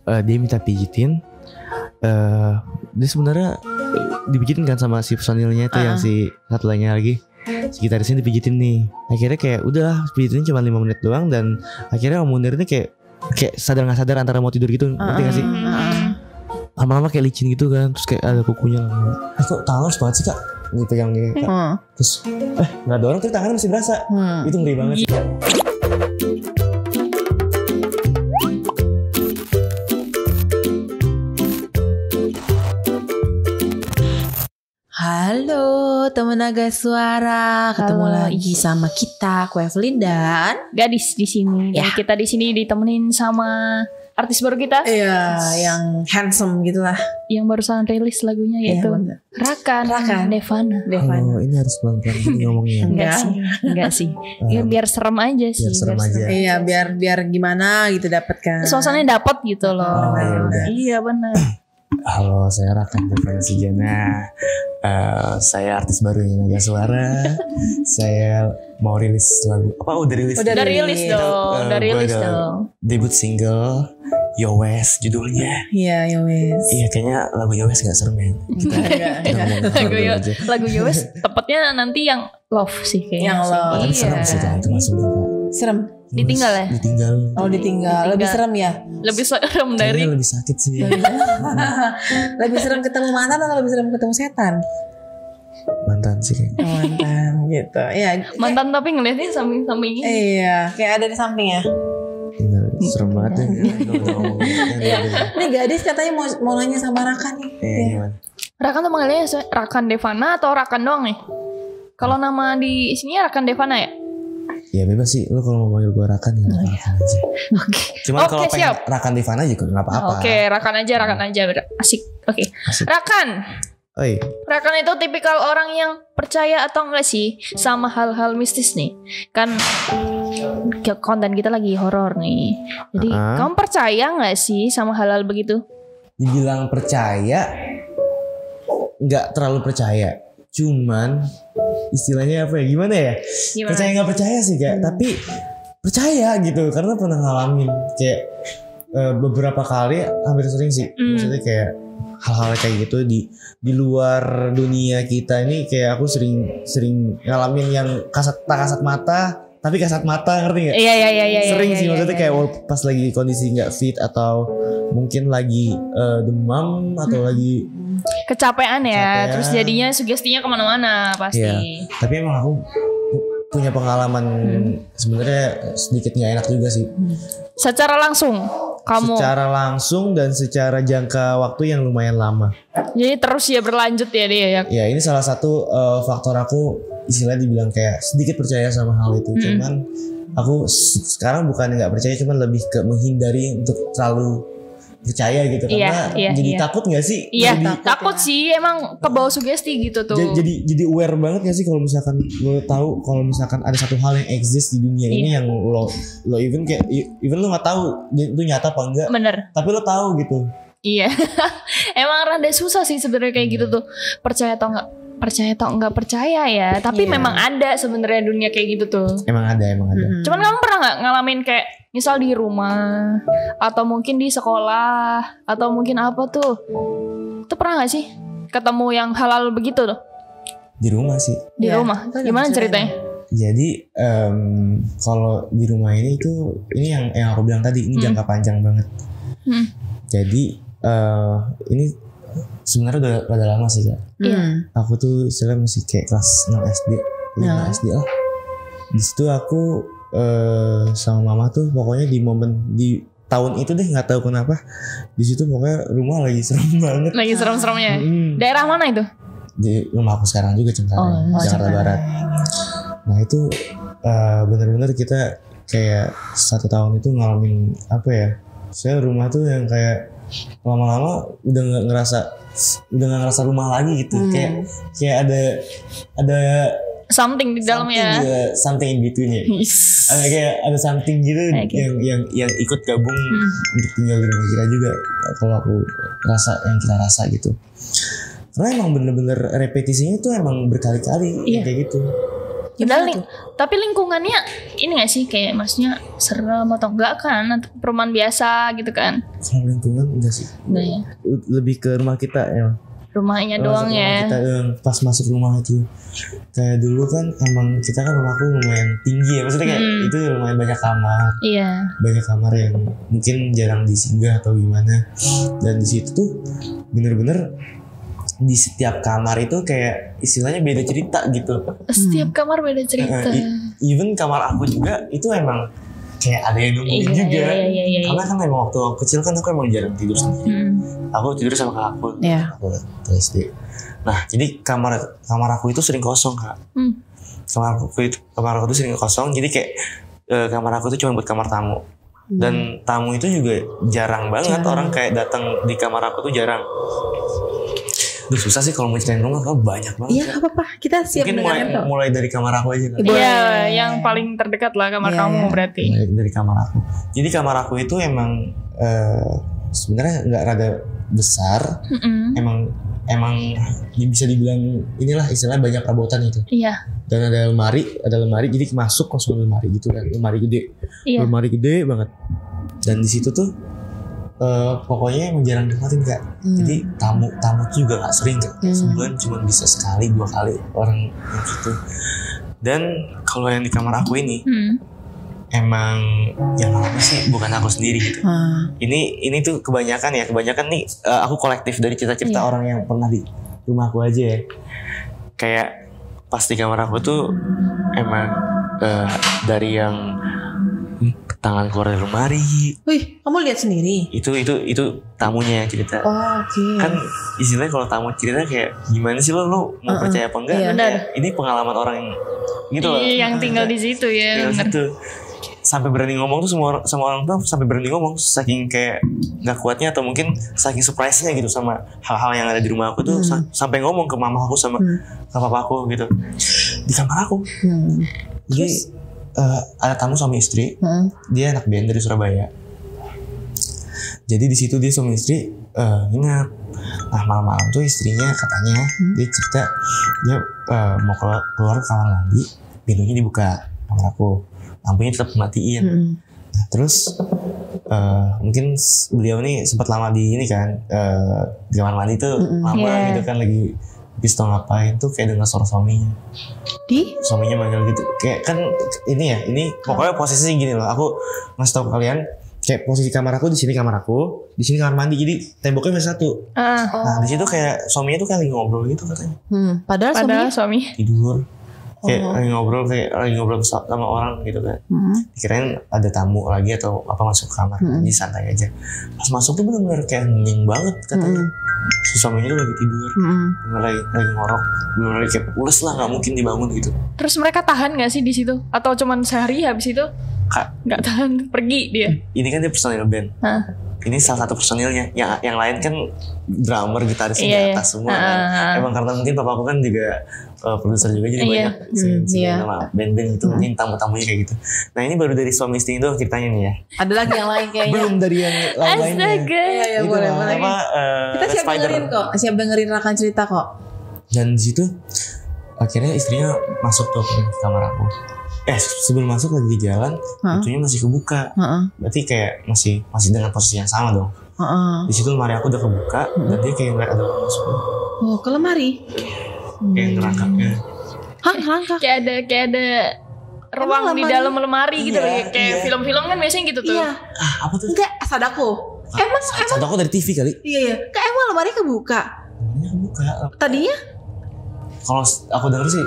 dia minta pijitin. Dia sebenarnya dipijitin kan sama si personilnya itu yang si satu lainnya lagi. Si gitarisnya dipijitin nih. Akhirnya kayak udah pijitinnya cuma 5 menit doang. Dan akhirnya Om Munir ini kayak sadar gak sadar antara mau tidur gitu. Ngerti gak sih? Lama-lama kayak licin gitu kan. Terus kayak ada kukunya. Kok tangan harus banget sih kak? Dipegang gitu kak. Terus gak ada orang tapi tangannya masih berasa. Itu ngeri banget sih. Halo teman naga suara, ketemu lagi sama kita, aku Evelyn dan Gadis di sini. Dan kita di sini ditemenin sama artis baru kita. Iya, yang handsome gitulah. Yang barusan rilis lagunya yaitu Rakan Devana. Oh, ini harus pelan-pelan ngomongnya. Enggak sih. Ya, biar serem aja sih. Biar serem aja. Iya, biar gimana gitu dapet kan. Suasananya dapet gitu loh. Iya benar. Halo, saya Rakan Devana Sujana. Saya artis barunya Naga Suara. Saya mau rilis lagu. Apa udah rilis? Udah rilis dong. Debut single Yo Wes judulnya. Iya, Yo Wes. Iya, kayaknya lagu Yo Wes gak serem ya. Lagu Yo Wes tepatnya nanti yang Love sih kayaknya. Yang Love. Tapi serem sih kan itu masuk juga. Serem. Ditinggal ya? Ditinggal. Lebih serem ya? Lebih serem dari. Kayaknya lebih sakit sih. Lebih serem ketemu mantan atau lebih serem ketemu setan? Mantan sih kayaknya. Mantan gitu. Iya. Mantan tapi ngeliatnya samping-samping. Iya, kayak ada di samping ya. Serem banget ya. Iya. Ini gadis katanya mau nanya sama Rakan nih. Gimana? Rakan tuh manggilnya Rakan Devana atau Rakan doang nih? Kalau nama di sini Rakan Devana ya? Ya bebas sih, lo kalau mau manggil gue Rakan ya Rakan aja. Oke. Cuman kalau pengen Rakan Devana juga gak apa-apa. Oke, Rakan aja asik. Oke. Rakan. Oi. Rakan itu tipikal orang yang percaya atau enggak sih sama hal-hal mistis nih? Kan konten kita lagi horor nih. Jadi kamu percaya enggak sih sama hal-hal begitu? Dibilang percaya, nggak terlalu percaya. Cuman istilahnya apa ya? Gimana ya? Percaya nggak percaya sih kak. Tapi percaya gitu karena pernah ngalamin kayak beberapa kali, hampir sering sih. Maksudnya kayak hal-hal kayak gitu di luar dunia kita ini kayak aku sering ngalamin yang tak kasat mata tapi kasat mata, ngerti nggak? Iya. Sering sih maksudnya kayak pas lagi kondisi nggak fit atau mungkin lagi demam atau lagi kecapean ya, terus jadinya sugestinya kemana-mana pasti. Iya, tapi emang aku punya pengalaman sebenarnya sedikit nggak enak juga sih. Secara langsung kamu? Secara langsung dan secara jangka waktu yang lumayan lama. Jadi terus ya berlanjut ya dia ya? Ya ini salah satu faktor aku istilahnya dibilang kayak sedikit percaya sama hal itu. Cuman aku sekarang bukan nggak percaya, cuman lebih ke menghindari untuk terlalu percaya gitu karena jadi takut nggak sih? Iya, takut sih, emang kebawa sugesti gitu tuh. Jadi aware banget nggak sih kalau misalkan lo tahu kalau misalkan ada satu hal yang exist di dunia ini yang lo even lo nggak tahu itu nyata apa enggak. Bener. Tapi lo tahu gitu. Iya. Emang rada susah sih sebenarnya kayak gitu tuh. Percaya atau enggak percaya ya. Tapi memang ada sebenarnya dunia kayak gitu tuh. Emang ada. Cuman kamu pernah nggak ngalamin kayak misal di rumah atau mungkin di sekolah atau mungkin apa tuh? Itu pernah nggak sih ketemu yang hal-hal begitu tuh? Di rumah sih. Di rumah. Gimana ceritanya? Jadi kalau di rumah ini yang aku bilang tadi ini jangka panjang banget. Jadi ini sebenarnya udah lama sih kak. Aku tuh istilahnya masih kayak kelas 6 SD, 5 SD lah. Di situ aku sama mama tuh pokoknya di tahun itu deh nggak tahu kenapa di situ pokoknya rumah lagi serem banget. Lagi serem-seremnya. Daerah mana itu? Di rumah aku sekarang juga Jakarta Barat. Nah itu benar-benar kita kayak 1 tahun itu ngalamin apa ya? Saya rumah tuh yang kayak lama-lama udah nggak ngerasa rumah lagi gitu. Kayak ada something di dalamnya. Something in between ya. Kayak ada something gitu yang ikut gabung untuk tinggal di rumah kita juga. Kalau aku yang kita rasa gitu. Karena emang bener-bener repetisinya tuh emang berkali-kali kayak gitu. Tapi lingkungannya ini gak sih kayak maksudnya serem atau enggak kan? Atau perumahan biasa gitu kan? Kalau lingkungan enggak sih. Nah, ya. Lebih ke rumah kita ya. Rumahnya doang ya. Kita pas masuk rumah itu kayak dulu kan emang kita kan rumahku lumayan tinggi ya, maksudnya kayak itu lumayan banyak kamar. Iya. Banyak kamar yang mungkin jarang disinggah atau gimana. Dan di situ tuh bener-bener di setiap kamar itu kayak istilahnya beda cerita gitu. Setiap kamar beda cerita. Even kamar aku juga itu emang kayak ada yang nungguin juga. Iya. Karena kan emang waktu aku kecil kan aku emang jarang tidur sendiri. Aku tidur sama kakak aku. Aku SD. Nah, jadi kamar aku itu sering kosong, Kak. Kamar aku itu sering kosong. Jadi kayak kamar aku itu cuma buat kamar tamu. Dan tamu itu juga jarang banget orang kayak datang di kamar aku tuh jarang. Duh, susah sih kalau mau ceritain rumah, kalau banyak banget. Iya, apa-apa. Kita siap mungkin mulai dari kamar aku aja. Iya, yang paling terdekat lah kamar kamu berarti. Dari kamar aku. Jadi kamar aku itu emang sebenarnya nggak rada besar. Emang bisa dibilang inilah istilahnya banyak perabotan itu. Iya. Dan ada lemari jadi masuk langsung lemari gitu kan, lemari gede. Iya. Lemari gede banget. Dan di situ tuh pokoknya emang jarang ditempatin Kak. Jadi tamu juga gak sering Kak. Sebulan cuma bisa sekali 2 kali orang yang gitu. Dan kalau yang di kamar aku ini emang yang alami sih bukan aku sendiri gitu. Ini tuh kebanyakan nih aku kolektif dari cerita-cerita orang yang pernah di rumahku aja ya. Kayak pas di kamar aku tuh emang dari yang tangan keluar dari lemari. Wih, kamu lihat sendiri? Itu tamunya yang cerita. Oh, oke. Kan istilahnya kalau tamu cerita kayak gimana sih lo mau percaya apa enggak? Benar. Ini pengalaman orang yang gitu loh. Yang tinggal di situ ya. Tinggal di situ. Sampai berani ngomong tuh sama orang tuh sampai berani ngomong saking kayak nggak kuatnya atau mungkin saking surprise-nya gitu sama hal-hal yang ada di rumah aku tuh sampai ngomong ke mama aku sama ke papa aku gitu di kamar aku. Jadi ada tamu suami istri, dia anak band dari Surabaya. Jadi di situ dia suami istri nginep. Nah malam-malam tuh istrinya katanya dia cerita dia mau keluar ke kamar mandi, pintunya dibuka kamar aku, lampunya tetap matiin. Nah, terus mungkin beliau nih sempat lama di ini kan di kamar mandi tuh lama gitu kan lagi pistol ngapain tuh kayak dengar suara suaminya. Suaminya manggil gitu. Kayak kan ini pokoknya posisinya gini loh. Aku ngasih tau ke kalian kayak posisi kamar aku di sini kamar aku, di sini kamar mandi. Jadi temboknya masih satu. Nah, di situ kayak suaminya tuh kayak lagi ngobrol gitu katanya. Padahal suami tidur. Kayak lagi ngobrol sama orang gitu kan. Dikirain ada tamu lagi atau apa masuk ke kamar. Jadi santai aja. Pas masuk tuh bener-bener kayak hening banget katanya. Suaminya tuh lagi tidur. Lagi ngorok. Bener-bener kayak pules lah, gak mungkin dibangun gitu. Terus mereka tahan gak sih di situ? Atau cuman sehari habis itu gak tahan pergi dia? Ini kan dia personil band. Ini salah satu personilnya. Yang lain kan drummer, gitaris di atas semua kan. Emang karena mungkin papa aku kan juga produser juga jadi banyak sama band-band itu mungkin tamu-tamunya kayak gitu. Nah ini baru dari suami istri itu ceritanya nih ya. Ada lagi yang lain kayaknya. Belum dari yang lainnya. Iya boleh. Kita siap dengerin rakan cerita kok. Dan di situ akhirnya istrinya masuk tuh ke kamar aku. Sebelum masuk lagi di jalan, pintunya masih kebuka. Berarti kayak masih dengan posisi yang sama dong. Di situ lemari aku udah kebuka dan dia kayak ngeliat ada orang masuk. Oh, ke lemari? Kayak ngerangkaknya. Ngerangkak? Kayak ada ruang di dalam lemari gitu. Kayak film-film kan biasanya gitu tuh. Iya. Apa tuh? Enggak, Sadako. Emang Sadako dari TV kali? Iya. Kayak emang lemari kebuka? Lemarinya kebuka. Tadinya? Kalau aku denger sih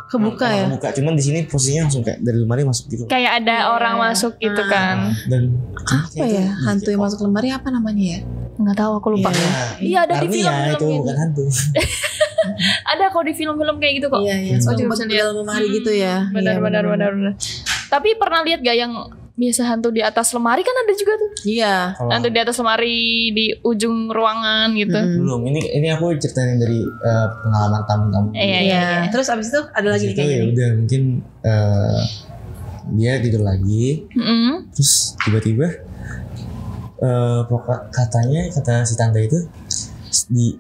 kebuka ya. Kebuka, cuman di sini posisinya langsung kayak dari lemari masuk gitu. Kayak ada orang masuk gitu kan. Dan apa ya? Hantu yang masuk lemari apa namanya ya? Nggak tahu, aku lupa. Iya ada di film-film itu gitu. Bukan hantu. Ada kok di film-film kayak gitu kok. Iya. Soalnya masuk dalam lemari gitu ya. Benar. Tapi pernah lihat gak yang biasa hantu di atas lemari kan ada juga tuh. Iya. Hantu di atas lemari di ujung ruangan gitu. Belum. Ini aku ceritain dari pengalaman tamu-tamu. Iya. Terus abis itu ada lagi kayak gini. Udah mungkin dia tidur lagi. Terus tiba-tiba kata si tante itu di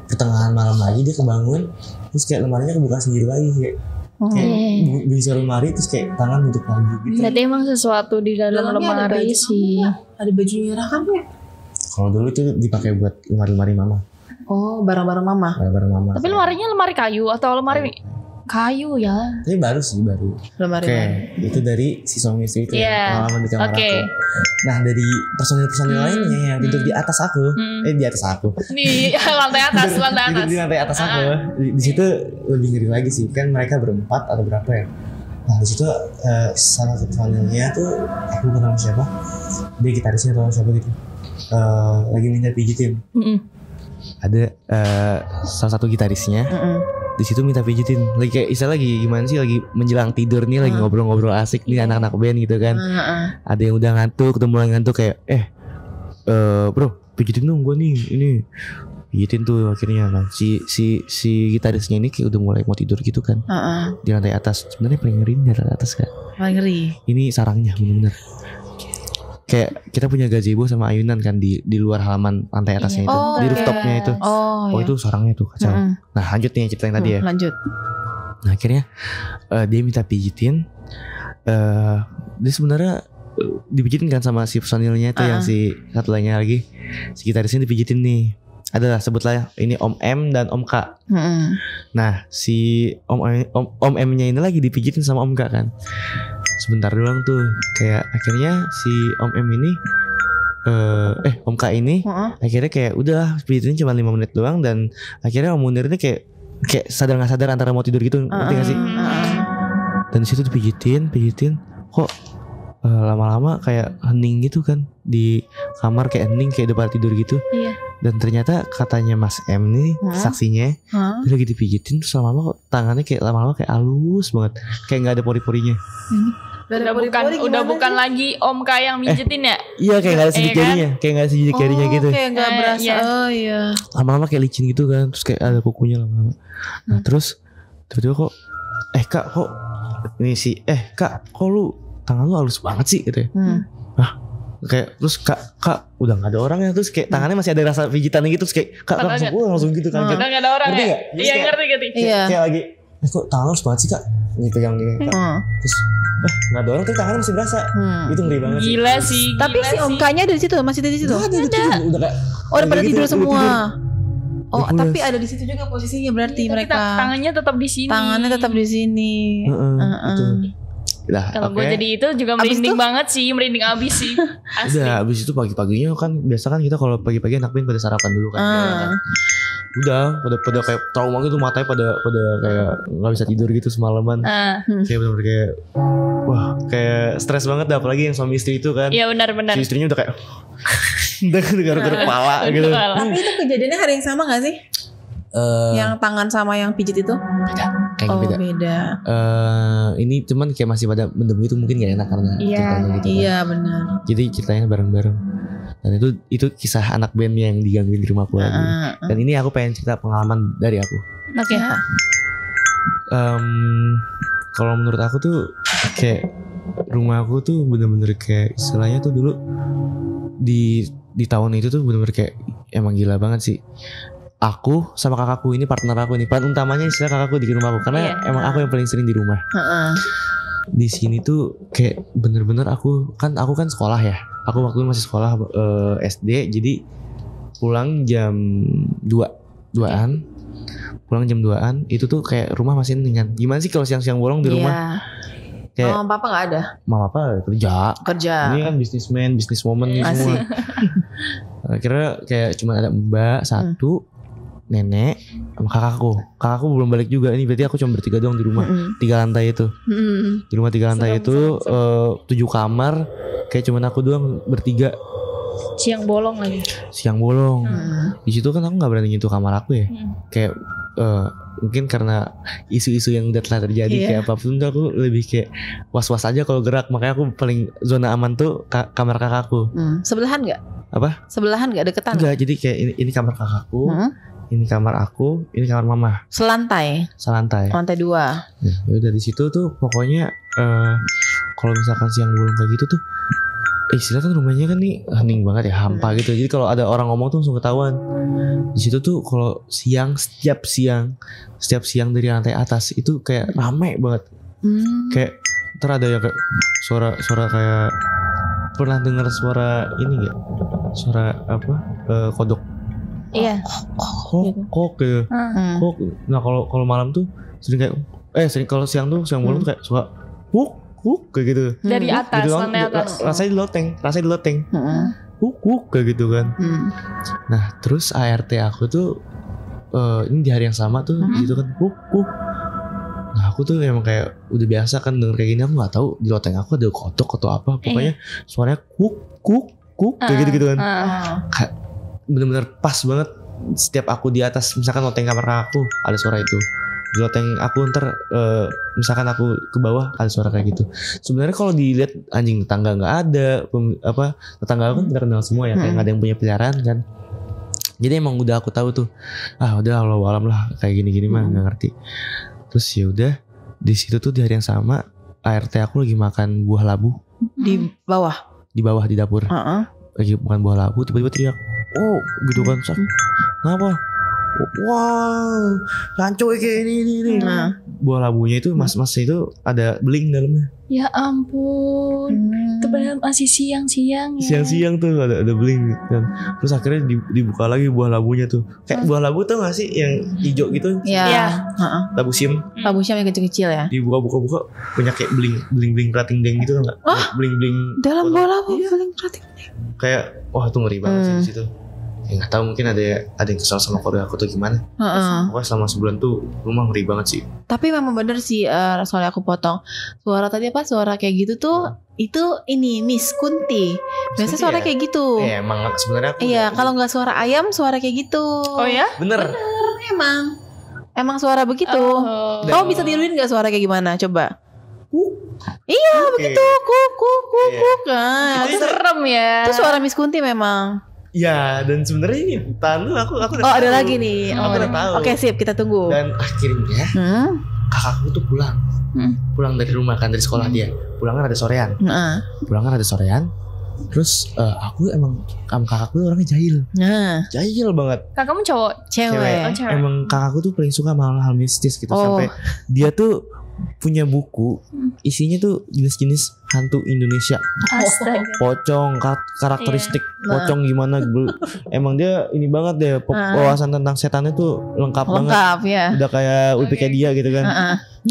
pertengahan malam lagi dia kebangun. Terus kayak lemarinya kebuka sendiri lagi kayak Kayak bisa lemari terus kayak tangan nutup lagi gitu. Berarti emang sesuatu di dalam lemari sih. Ada bajunya Raka nggak? Kalau dulu tuh dipakai buat lemari mama. Oh, barang-barang mama. Barang-barang mama. Tapi lemarinya lemari kayu atau lemari kayu ya? Tapi baru. Lemari. Oke, itu dari si suami istri itu pengalaman di kamar aku. Nah dari personil lainnya yang tidur di atas aku, di atas aku. Di lantai atas. Tidur di lantai atas aku. Di situ lebih ngeri lagi sih, kan mereka berempat atau berapa ya? Nah di situ salah satu personilnya tuh aku bukan nama siapa, dia gitarisnya atau siapa gitu, lagi minta pijitin. Ada salah satu gitarisnya. Di situ minta pijitin, lagi kayak istilah lagi gimana sih, lagi menjelang tidur nih, lagi ngobrol-ngobrol asik nih anak-anak band gitu kan. Ada yang udah ngantuk, udah mulai ngantuk kayak bro pijitin dong gue nih, ini pijitin tuh akhirnya. Nah si gitarisnya ini kayak udah mulai mau tidur gitu kan. Di lantai atas, sebenarnya paling ngeri di lantai atas kan. Paling ngeri. Ini sarangnya bener-bener. Kayak kita punya gazebo sama ayunan kan di luar halaman lantai atasnya itu, di rooftopnya itu. Itu sarangnya tuh kacau. Nah lanjut nih cerita yang tadi ya. Lanjut. Nah akhirnya dia minta pijitin. Dia sebenarnya dipijitin kan sama si personilnya itu yang si satu lainnya lagi. Si gitarisnya dipijitin nih. Adalah sebutlah ini Om M dan Om K. Nah si Om M-nya ini lagi dipijitin sama Om K kan. Sebentar doang tuh, kayak akhirnya si Om M ini Om K ini akhirnya kayak udah pijitin cuma 5 menit doang, dan akhirnya Om Munir ini kayak sadar nggak sadar antara mau tidur gitu, ngerti gak sih? Dan di situ dipijitin kok lama-lama kayak hening gitu kan di kamar, kayak hening kayak udah pada tidur gitu. Dan ternyata katanya Mas M nih saksinya, dia lagi dipijitin terus lama-lama kok tangannya kayak lama-lama kayak halus banget, kayak nggak ada pori-porinya. Udah bukan lagi Om K yang mijitin ya? Iya, kayak nggak ada sidik jarinya, kayak nggak ada sidik jarinya gitu. Kayak nggak berasa. Oh iya. Lama-lama kayak licin gitu kan, terus kayak ada kukunya lama-lama. Nah terus tiba-tiba kok Kak kok ini sih Kak kok lu tangan lu halus banget sih gitu ya. Kayak terus kak udah nggak ada orang ya, terus kayak tangannya masih ada rasa pijitannya gitu, terus kayak kak langsung gitu kan. Udah nggak ada orang ya? Iya ngerti. Kayak lagi kok tangan halus banget sih kak, dipegang gini. Terus nggak ada orang tapi tangannya masih berasa. Itu ngeri banget. Gila sih. Tapi si Om K-nya ada di situ, masih ada di situ. Ada. Udah kayak udah pada tidur semua. Oh tapi ada di situ juga posisinya berarti mereka. Tangannya tetap di sini. Tangannya tetap di sini. Kalau gue jadi itu juga merinding banget sih, merinding abis sih. Udah abis itu pagi-paginya kan biasa kan kita kalau pagi-pagi anak band pada sarapan dulu kan. Udah pada kayak trauma gitu, matanya pada kayak nggak bisa tidur gitu semalaman. Kayak benar-benar kayak wah kayak stres banget dah, apalagi yang suami istri itu kan. Iya benar. Si istrinya udah kayak garuk-garuk kepala gitu. Tapi itu kejadiannya hari yang sama gak sih? Yang tangan sama yang pijit itu? Beda. Beda. Ini cuman kayak masih pada mendem gitu, mungkin gak enak karena ceritanya gitu kan. Iya benar. Jadi ceritanya bareng-bareng. Dan itu kisah anak band yang digangguin di rumahku lagi. Dan ini aku pengen cerita pengalaman dari aku. Oke. Kalau menurut aku tuh kayak rumah aku tuh bener-bener kayak istilahnya tuh dulu di tahun itu tuh bener-bener kayak emang gila banget sih. Aku sama kakakku ini partner aku nih, peran utamanya istilah kakakku di rumah aku karena emang aku yang paling sering di rumah. Di sini tuh kayak bener-bener aku kan sekolah ya. Aku waktu itu masih sekolah SD, jadi pulang jam 2-an. Pulang jam 2-an itu tuh kayak rumah masih hening kan. Gimana sih kalau siang-siang bolong di rumah? Kayak Mama papa gak ada? Mama papa kerja. Ini kan businesswoman nih semua. Akhirnya kayak cuma ada mbak satu, nenek sama kakakku belum balik juga. Ini berarti aku cuma bertiga doang di rumah. 3 lantai itu. Di rumah 3 lantai itu 7 kamar, kayak cuma aku doang bertiga. Siang bolong lagi. Di situ kan aku nggak berani nyentuh kamar aku ya. Kayak mungkin karena isu-isu yang udah telah terjadi kayak apapun tuh aku lebih kayak was-was aja kalau gerak. Makanya aku paling zona aman tuh kamar kakakku. Sebelahan nggak? Apa? Sebelahan nggak, deketan? Enggak, jadi kayak ini kamar kakakku, ini kamar aku, ini kamar mama. Selantai. Lantai 2. Ya udah di situ tuh pokoknya kalau misalkan siang bolong kayak gitu tuh istilahnya kan rumahnya kan nih hening banget ya, hampa gitu. Jadi kalau ada orang ngomong tuh langsung ketahuan. Di situ tuh kalau setiap siang dari lantai atas itu kayak rame banget. Kayak ntar ada yang kayak suara kayak, pernah dengar suara ini gak? Suara apa? Kodok. Iya. Kok gitu. Kok. Nah kalau malam tuh sering kayak kalau siang malam tuh kayak suka kayak gitu. Dari atas, gitu, lantai atas. Rasanya di loteng. Kayak gitu kan. Nah terus ART aku tuh ini di hari yang sama tuh gitu kan Nah aku tuh emang kayak udah biasa kan denger kayak gini. Aku nggak tahu di loteng aku ada kodok atau apa. Pokoknya suaranya kayak gitu kan. Kayak bener-bener pas banget. Setiap aku di atas, misalkan loteng kamar aku ada suara itu. Di loteng aku ntar misalkan aku ke bawah ada suara kayak gitu. Sebenarnya kalau dilihat anjing tetangga nggak ada, tetangga aku kan tidak kenal semua ya, kayak nggak ada yang punya peliharaan kan. Jadi emang udah aku tahu tuh, udah Allah alam lah kayak gini-gini mah nggak ngerti. Terus ya udah di situ tuh di hari yang sama ART aku lagi makan buah labu di bawah di dapur. Lagi makan buah labu tiba-tiba teriak, gitu kan, kenapa? Wow, lancoy kayak ini. Buah labunya itu mas-masnya itu ada beling dalamnya. Ya ampun. Itu benar masih siang-siang ya. Siang-siang tuh ada beling kan. Terus akhirnya dibuka lagi buah labunya tuh. Kayak buah labu tuh gak sih yang hijau gitu? Iya. Labu siam. Labu siam yang kecil-kecil ya. Dibuka punya kayak beling rating deng gitu kan enggak? Beling dalam buah labu beling rating deng. Kayak itu ngeri banget sih di situ. Ya nggak tahu, mungkin ada yang kesal sama keluarga aku tuh gimana. Pokoknya selama sebulan tuh rumah ngeri banget sih. Tapi memang bener sih, soalnya aku potong. Suara tadi apa? Suara kayak gitu tuh itu ini Miss Kunti. Biasanya suara kayak gitu. Iya emang sebenarnya aku. Iya, kalau nggak suara ayam, suara kayak gitu. Oh ya? Bener Emang suara begitu. Kamu bisa tiruin nggak suara kayak gimana? Coba. Iya begitu. Kuk kan. Itu serem ya. Itu suara Miss Kunti memang. Ya, dan sebenarnya ini aku udah tahu. Ada lagi nih. Aku udah tahu. Oke, sip, kita tunggu. Dan akhirnya kakakku tuh pulang dari rumah kan, dari sekolah dia. Pulangnya ada sorean. Terus aku emang sama kakakku tuh orangnya jahil banget. Kakakmu cowok? Cewek. Emang kakakku tuh paling suka hal-hal mistis gitu. Sampai dia tuh punya buku isinya tuh jenis-jenis hantu Indonesia. Astaga. Pocong, karakteristik pocong gimana. Emang dia ini banget deh, wawasan tentang setannya tuh lengkap banget ya. Udah kayak Wikipedia gitu kan.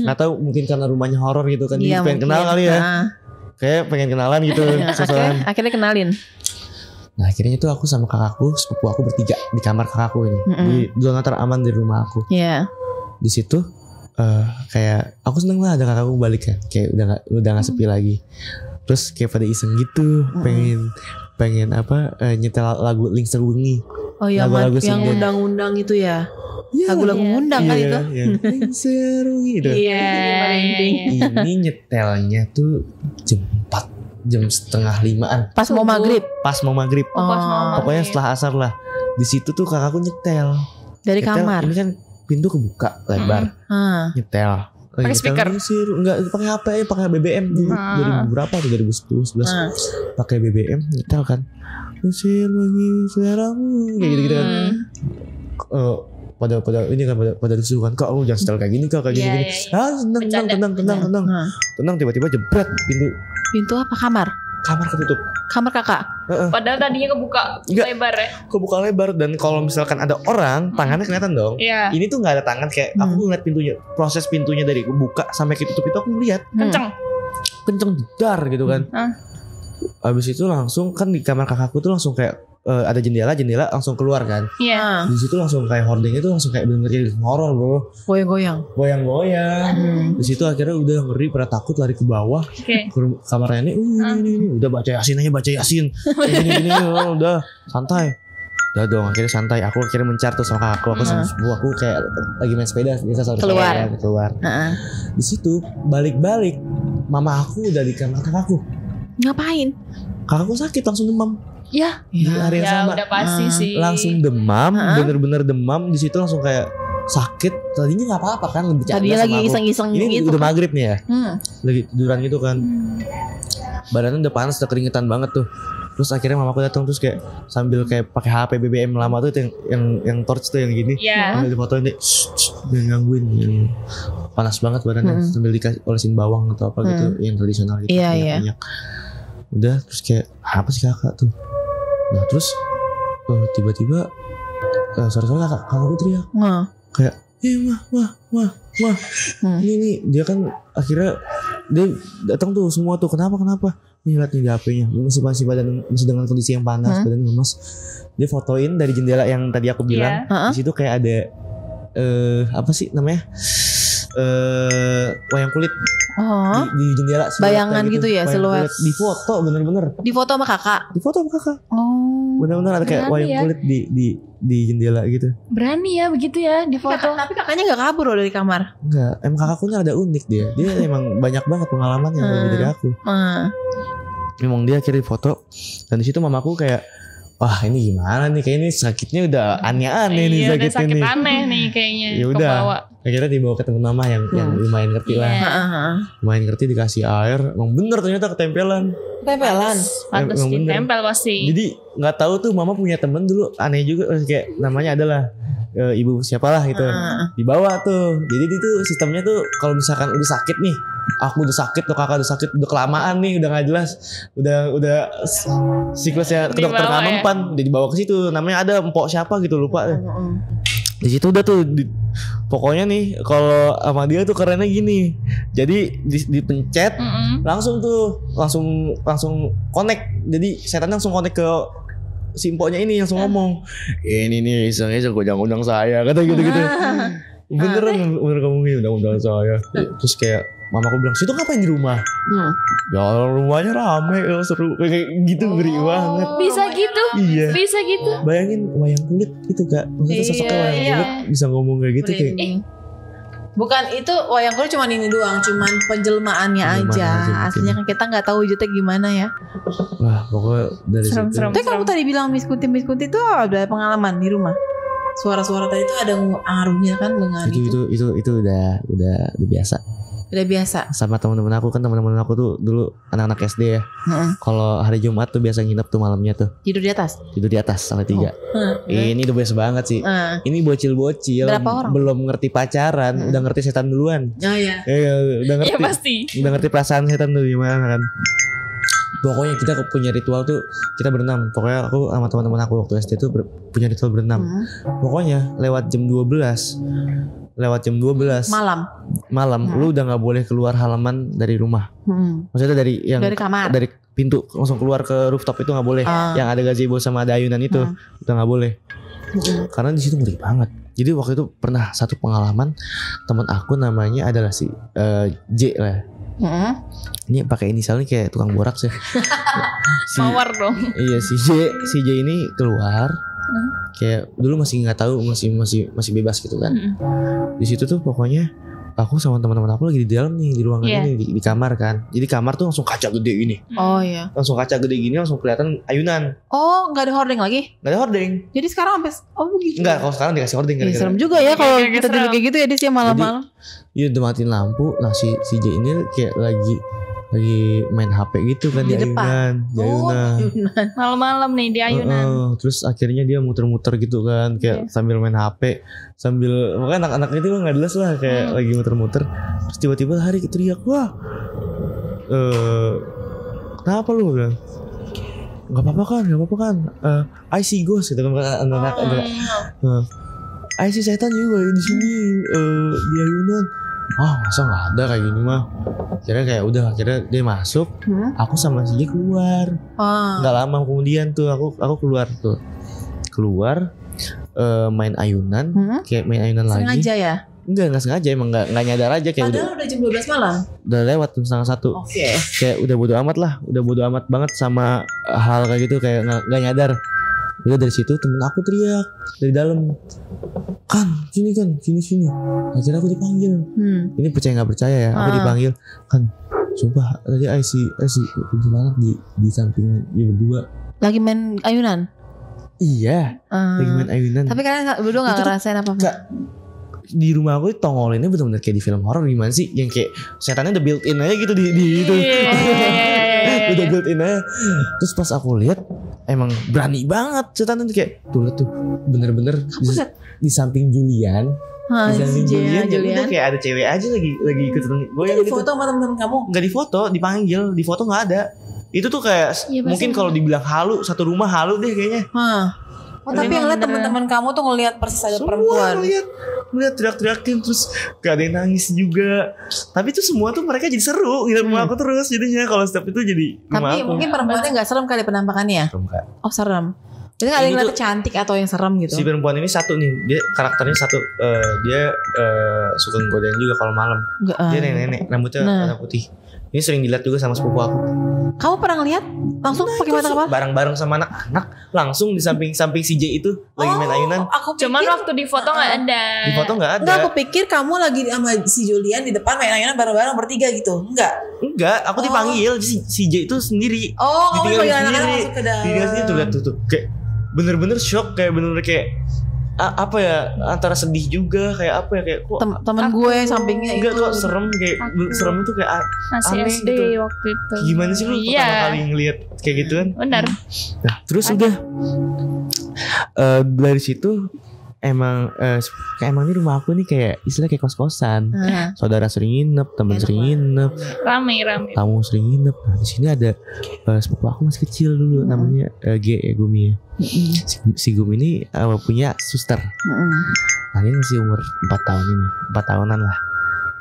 Atau mungkin karena rumahnya horor gitu kan, dia pengen kenal kali ya. Kayak pengen kenalan gitu. Akhirnya kenalin. Nah akhirnya tuh aku sama kakakku, sepupu aku bertiga di kamar kakakku ini, di zona teraman di rumah aku. Di situ kayak aku seneng lah ada kakakku balik kan, kayak udah nggak sepi lagi. Terus kayak pada iseng gitu, pengen nyetel lagu Lingser Wengi. Oh iya, yang undang-undang itu ya. Lagu-lagu undang kan itu. Lingser Wengi itu. Ini nyetelnya tuh jam 4, jam setengah 5-an. Pas mau maghrib. Pokoknya setelah asar lah. Di situ tuh kakakku nyetel dari kamar. Ini kan pintu kebuka lebar, nyetel. Pakai speaker? Enggak, pakai HP, pakai BBM. 2000 berapa tuh, 2010, 11. Pakai BBM nyetel kan. Usir lagi seleramu kayak gitu kan. Pada disuruh kan, kak lu jangan setel kayak gini kak, kayak gini. Tenang, tiba-tiba jebret Pintu apa? Kamar ketutup. Kamar kakak. Padahal tadinya kebuka lebar ya. Kebuka lebar, dan kalau misalkan ada orang, tangannya kelihatan dong. Ini tuh nggak ada tangan, kayak aku ngeliat pintunya, proses pintunya dari kebuka sampai ketutup itu aku ngeliat. Kenceng dar gitu kan. Abis itu langsung kan di kamar kakakku tuh langsung kayak ada jendela langsung keluar kan. Di situ langsung kayak hordingnya tuh langsung kayak bener-bener jadi horor bro. Goyang. Di situ akhirnya udah ngeri, pada takut lari ke bawah. Ke kamar ini udah baca yasin. Gini udah santai. Udah dong, akhirnya santai. Aku akhirnya mencar tuh sama kakakku. Aku sama sepupu aku kayak lagi main sepeda biasa keluar. Di situ balik mama aku udah di kamar kakakku. Ngapain? Kakakku sakit, langsung demam. Di hari yang sama udah pasti sih. Langsung demam, bener-bener demam. Di situ langsung kayak sakit. Tadinya nggak apa-apa kan, lebih Tadinya lagi iseng-iseng ini gitu. udah maghrib nih ya, lagi tiduran gitu kan. Badannya udah panas, udah keringetan banget tuh. Terus akhirnya mamaku datang terus kayak sambil kayak pakai HP BBM lama tuh yang torch tuh yang gini, ambil fotoin deh, jangan gangguin. Panas banget badannya, sambil dikasih olesin bawang atau apa gitu, yang tradisional gitu. Iya. Udah terus kayak apa sih kakak tuh. Nah terus tiba-tiba sore-sore kakakku teriak kayak wah ini dia kan akhirnya dia datang tuh semua tuh kenapa nih lihat nih di HP-nya masih badan masih dengan kondisi yang panas, badan lemas. Dia fotoin dari jendela yang tadi aku bilang. Di situ kayak ada apa sih namanya wayang kulit di jendela. Bayangan gitu ya, siluet. Di foto bener-bener. Di foto sama kakak. Bener-bener ada kayak wayang kulit di jendela gitu. Berani ya begitu ya di foto. Tapi kakaknya gak kabur loh dari kamar. Enggak, emang kakakku ada unik dia. Dia emang banyak banget pengalamannya lebih dari aku. Memang dia akhirnya foto dan di situ mamaku kayak wah ini gimana nih, kayak ini sakitnya udah aneh-aneh nih sakitnya udah sakit nih. Aneh nih kayaknya. Ya udah. Akhirnya dibawa ke teman mama yang lumayan ngerti lah. Lumayan ngerti, dikasih air. Emang bener ternyata ketempelan. Pantes ditempel pasti. Jadi nggak tahu tuh mama punya temen dulu aneh juga kayak namanya adalah ibu siapalah gitu. Dibawa tuh. Jadi itu sistemnya tuh kalau misalkan udah sakit nih, aku udah sakit tuh, kakak udah sakit, udah kelamaan nih, udah nggak jelas, udah siklusnya ke dokter mempan, udah dibawa ke situ. Namanya ada empok siapa gitu lupa. Di situ udah tuh pokoknya nih kalau sama dia tuh kerennya gini. Jadi dipencet langsung connect. Jadi setan langsung connect ke si empoknya ini, langsung ngomong ini nih iseng-iseng undang-undang saya kata gitu-gitu. Beneran kamu ini undang-undang saya. Terus kayak mamaku bilang, situ ngapain di rumah? Ya rumahnya rame, seru kayak gitu, ngeri banget. Bisa gitu? Iya. Bisa gitu. Bayangin wayang kulit gitu kak. Maksudnya sosoknya wayang kulit bisa ngomong kayak gitu kayak. Bukan itu wayang kulit cuman ini doang, cuman penjelmaannya aja. Aslinya kan kita nggak tahu wujudnya gimana ya. Wah pokoknya dari situ. Tapi kamu tadi bilang miskuti tuh ada pengalaman di rumah. Suara-suara tadi itu ada ngaruhnya kan dengan itu udah biasa. Udah biasa. Sama teman-teman aku kan, teman-teman aku tuh dulu anak-anak SD ya. Kalau hari Jumat tuh biasa nginep tuh malamnya tuh. Tidur di atas sampai 3. Ini udah biasa banget sih. Ini bocil-bocil belum ngerti pacaran, udah ngerti setan duluan. Oh iya. Udah ngerti. Ya pasti. Udah ngerti perasaan setan tuh gimana kan. Pokoknya kita punya ritual tuh, kita berenam. Pokoknya aku sama teman-teman aku waktu SD tuh punya ritual berenam. Pokoknya lewat jam 12 malam lu udah nggak boleh keluar halaman dari rumah. Maksudnya dari kamar, dari pintu langsung keluar ke rooftop itu nggak boleh. Yang ada gazebo sama ada ayunan itu udah nggak boleh. Karena di situ ngeri banget. Jadi waktu itu pernah satu pengalaman, teman aku namanya adalah si J lah. Ini pakai inisialnya kayak tukang borak sih. Mawar dong. Iya si J ini keluar. Kayak dulu masih nggak tahu, masih bebas gitu kan. Di situ tuh pokoknya aku sama teman-teman aku lagi di dalam nih, di ruangan ini di kamar kan. Jadi kamar tuh langsung kaca gede gini. Oh iya. Langsung kaca gede gini, langsung kelihatan ayunan. Oh nggak ada hordeng lagi? Nggak ada hordeng. Jadi sekarang begitu? Enggak, kalau sekarang dikasih hordeng. Serem juga ya kalau kita tidur kayak gitu ya di siang malam-malam. Iya udah matiin lampu. Nah si J ini kayak lagi main HP gitu kan di ayunan. Malam-malam nih di ayunan. Terus akhirnya dia muter-muter gitu kan, kayak sambil main HP, sambil makanya anak-anak itu nggak jelas lah kayak lagi muter-muter. Terus tiba-tiba hari teriak, wah, kenapa lu bilang? Gak apa-apa kan. I see ghost gitu kan anak-anak. I see setan juga di sini di ayunan. Masa nggak ada kayak gini mah. Akhirnya dia masuk. Aku sama si J keluar. Nggak lama kemudian tuh aku keluar main ayunan. Kayak main ayunan lagi. Sengaja ya? Enggak sengaja, emang nggak nyadar aja kayak. Padahal udah jam 12 malam. Udah lewat jam 12:30. Kayak udah bodo amat banget sama hal kayak gitu, kayak nggak nyadar. Udah dari situ temen aku teriak dari dalam, sini. Akhirnya aku dipanggil. Ini percaya nggak percaya ya, aku dipanggil kan. Sumpah tadi I see kuntilanak di samping dia berdua. Lagi main ayunan. Iya, lagi main ayunan. Tapi kalian berdua nggak ngerasain apa-apa? di rumah aku tongolinnya bener-bener kayak di film horor gimana sih? Yang kayak setannya udah built in aja gitu di itu. Udah built in aja. Terus pas aku lihat emang berani banget setannya tuh kayak tuh lihat tuh bener-bener di samping Julian. Di samping Julian. Udah kayak ada cewek aja lagi ikut goyang gitu. Di foto sama temen-temen kamu? Enggak di foto, dipanggil. Di foto enggak ada. Itu tuh kayak mungkin kalau dibilang halu, satu rumah halu deh kayaknya. Oh, tapi yang lihat teman-teman kamu tuh ngelihat persis ada perempuan. Ngeliat teriak-teriakin terus gak ada yang nangis juga. Tapi itu semua tuh mereka jadi seru di rumah aku terus jadinya kalau setiap itu jadi rumah tapi aku. mungkin perempuannya gak serem kali penampakannya. Serem Kak. Oh serem. Jadi gak ada yang ngeliatnya cantik atau yang serem gitu. Si perempuan ini satu nih, dia karakternya satu, dia suka nggodain juga kalau malam. Dia nenek-nenek, rambutnya warna putih. Ini sering dilihat juga sama sepupu aku. Kamu pernah ngeliat langsung pakai mata kepala? Bareng-bareng sama anak-anak langsung di samping si J itu lagi main ayunan. Cuman waktu di foto nggak ada. Di foto nggak ada. Enggak, aku pikir kamu lagi sama si Julian di depan main ayunan bareng-bareng bertiga gitu. Enggak, aku dipanggil si J itu sendiri. Oh, kamu panggil anak-anak masuk ke dalam. Ditinggal sendiri tuh lihat tuh kayak bener-bener shock, kayak bener-bener kayak apa ya, antara sedih juga kayak apa ya, kayak kok temen gue sampingnya enggak tuh serem, kayak serem itu kayak masih aneh SD gitu. waktu itu. Gimana sih lu pertama kali ngeliat kayak gitu kan? Benar. Nah terus udah dari situ emang ini rumah aku nih kayak istilah kayak kos-kosan. Saudara sering nginep, teman sering nginep, rame tamu sering nginep. Nah di sini ada sepupu aku masih kecil dulu, namanya Gumi ya. Si Gumi ini punya suster. Nah dia masih umur 4 tahun ini, 4 tahunan lah.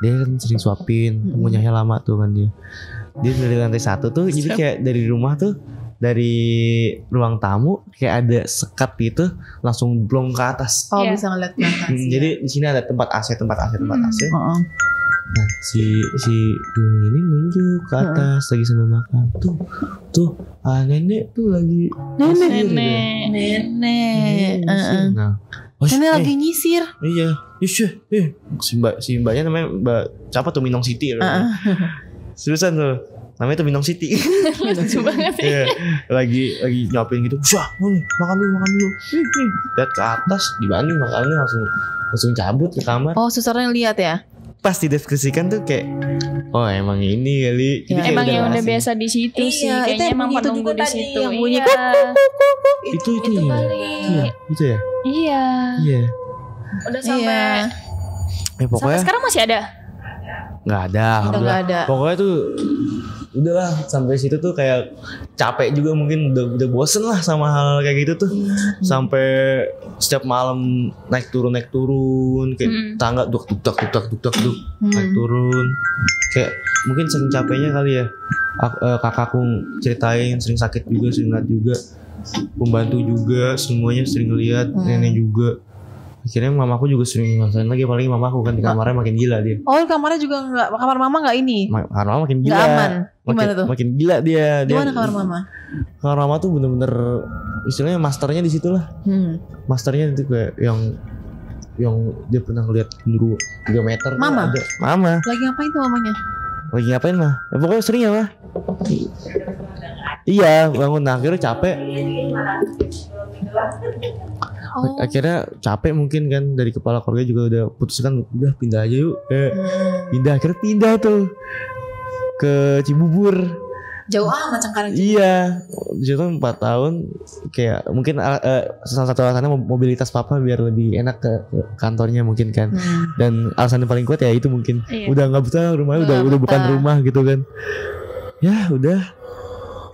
Dia kan sering suapin, punyanya lama tuh kan dia. Dia dari lantai 1 tuh, jadi kayak dari rumah tuh, dari ruang tamu kayak ada sekat gitu langsung blong ke atas. Oh bisa ngeliat ke atas. Jadi di sini ada tempat AC. Nah si Gumi ini nunjuk ke atas lagi sambil makan. Tuh nenek tuh lagi nenek. Nah, nenek lagi nyisir. Iya. Si mbaknya namanya Mbak siapa tuh, Minong Siti. Seriusan tuh. Namanya tuh Minong Siti. Lucu banget ya. Lagi nyopin gitu. Makan dulu. Lihat ke atas, dibanding makannya langsung cabut ke kamar. Oh, susternya lihat ya. Pas dideskripsikan tuh kayak oh emang ini kali. Ya, emang yang udah biasa di situ sih. Kayaknya emang penunggu di situ. Yang bunyi itu Itu ya. Iya. Udah sampai pokoknya sampai sekarang masih ada? Nggak ada. Pokoknya tuh udahlah sampai situ tuh kayak capek juga, mungkin udah bosen lah sama hal kayak gitu tuh. Sampai setiap malam naik turun kayak tangga duk naik turun. Kayak mungkin sering capeknya kali ya. Kakakku ceritain sering sakit juga, sering lihat juga. Pembantu juga semuanya sering lihat, nenek juga. Akhirnya mamaku juga sering ngerasain lagi, apalagi mamaku kan di kamarnya makin gila dia. Oh kamarnya juga enggak, kamar mama enggak ini? Kamar mama makin gila. Gak aman. Gimana tuh? Makin gila dia. Gimana kamar mama? Kamar mama tuh bener-bener istilahnya masternya di situ lah. Masternya itu kayak yang dia pernah ngeliat dulu 3 meter. Mama? Ada. Mama. Lagi ngapain tuh mamanya? Lagi ngapain mah? Ya, pokoknya sering ya mah. Iya bangun, nah, akhirnya capek. Akhirnya capek mungkin kan, dari kepala keluarga juga udah putuskan udah pindah aja yuk. Akhirnya pindah tuh ke Cibubur. Jauh amat Cengkareng. Iya, di situ 4 tahun kayak mungkin salah satu alasannya mobilitas papa biar lebih enak ke kantornya mungkin kan. Dan alasan yang paling kuat ya itu mungkin udah nggak betah rumahnya, udah bukan rumah gitu kan. Ya udah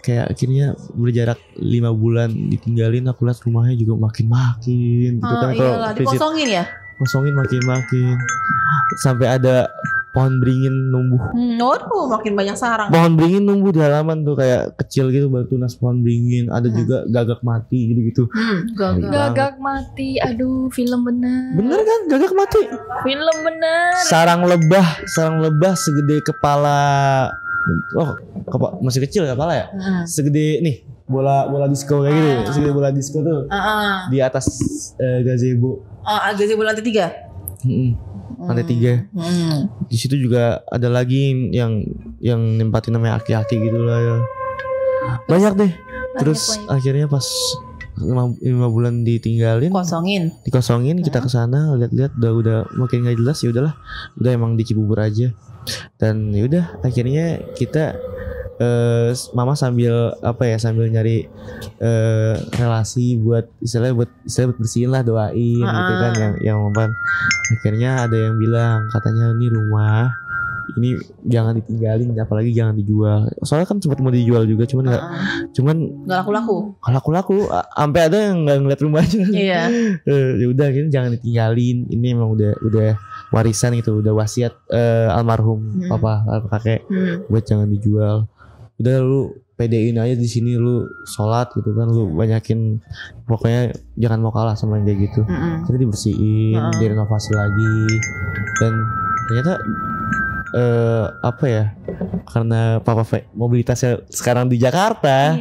kayak akhirnya berjarak 5 bulan ditinggalin, aku lihat rumahnya juga makin gitu kan. Iyalah, dikosongin ya? Kosongin makin sampai ada pohon beringin numbuh. Waduh, makin banyak sarang. Pohon beringin numbuh di halaman tuh kayak kecil gitu, batu tunas pohon beringin. Ada juga gagak mati gitu-gitu. Gagak mati, aduh film bener. Bener kan, gagak mati. Film bener. Sarang lebah segede kepala. Oh, masih kecil kepala ya? Segede nih bola disco kayak gitu. Segede bola disco tuh. Di atas gazebo. Gazebo lantai 3. Lantai 3. Di situ juga ada lagi yang nempatin namanya aki-aki gitu lah ya. Banyak deh. Terus akhirnya pas 5 bulan ditinggalin, dikosongin, kita kesana lihat-lihat udah makin nggak jelas, ya udahlah, udah emang di Cibubur aja. Dan ya udah akhirnya kita mama sambil nyari relasi buat istilahnya buat bersihin lah, doain gitu kan yang mempan. Akhirnya ada yang bilang katanya ini rumah ini jangan ditinggalin, apalagi jangan dijual. Soalnya kan sempat mau dijual juga, cuman nggak laku. Sampai ada yang nggak ngeliat rumahnya. Iya. Ya udah, ini jangan ditinggalin. Ini emang udah warisan gitu, udah wasiat almarhum papa kakek buat jangan dijual. Udah lu pedein aja di sini, lu sholat gitu kan, lu banyakin, pokoknya jangan mau kalah sama yang kayak gitu. Jadi dibersihin, direnovasi lagi, dan ternyata karena papa mobilitasnya sekarang di Jakarta,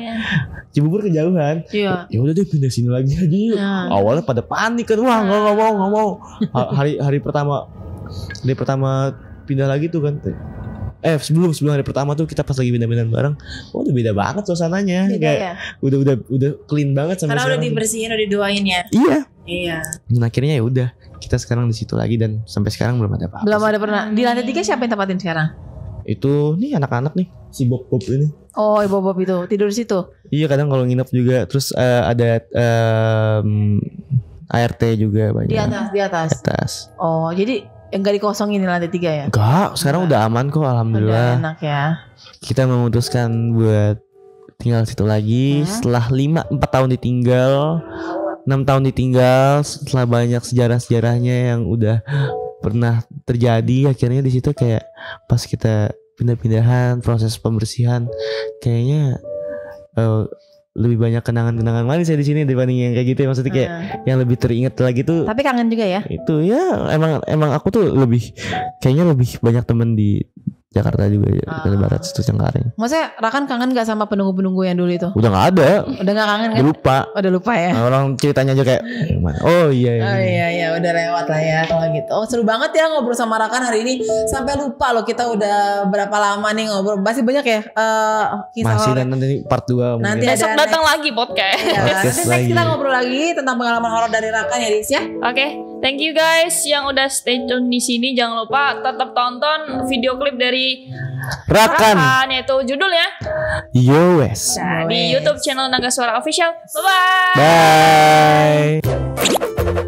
Cibubur kejauhan, ya udah deh pindah sini lagi aja. Awalnya pada panik kan, wah nggak mau. Hari pertama pindah lagi tuh kan, sebelum hari pertama tuh kita pas lagi pindah-pindah bareng, udah beda banget suasananya, kayak udah clean banget sampai karena udah dibersihin, udah didoain ya. Iya. Dan akhirnya ya udah kita sekarang di situ lagi, dan sampai sekarang belum ada apa-apa. Belum ada pernah. Di lantai 3 siapa yang tempatin sekarang? Itu nih anak-anak nih, si Bob ini. Oh, Bob itu tidur di situ. Iya, kadang kalau nginep juga. Terus ada ART juga banyak. Di atas. Oh, jadi enggak dikosongin di lantai 3 ya? Enggak, sekarang udah aman kok, alhamdulillah. Udah enak ya. Kita memutuskan buat tinggal situ lagi setelah 4 tahun ditinggal. 6 tahun ditinggal, setelah banyak sejarah-sejarahnya yang udah pernah terjadi, akhirnya di situ kayak pas kita pindah-pindahan, proses pembersihan, kayaknya lebih banyak kenangan-kenangan manis ya di sini dibanding yang kayak gitu ya, maksudnya kayak yang lebih teringat lagi tuh. Tapi kangen juga ya? Itu ya emang aku tuh kayaknya lebih banyak temen di Jakarta juga ya, dari Barat situ Cengkareng. Maksudnya Rakan kangen gak sama penunggu-penunggu yang dulu itu? Udah gak ada. Udah gak kangen kan? Udah lupa ya? Nah, orang ceritanya aja kayak gimana? Oh iya udah lewat lah ya kalau gitu. Oh seru banget ya ngobrol sama Rakan hari ini. Sampai lupa loh kita udah berapa lama nih ngobrol. Masih banyak ya kisah masih, horor. dan nanti part 2 nanti besok datang lagi podcast. Nanti next kita ngobrol lagi tentang pengalaman horor dari Rakan ya Dis ya. Oke. Thank you guys yang udah stay tune di sini. Jangan lupa tetap tonton video klip dari Rakan, yaitu judulnya Yowes di YouTube channel Naga Suara Official. Bye bye. Bye.